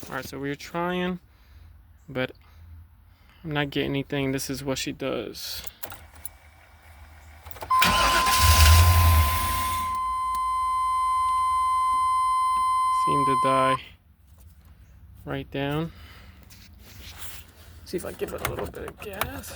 Alright, so we're trying, but I'm not getting anything. This is what she does. Seem to die right down. See if I give it a little bit of gas.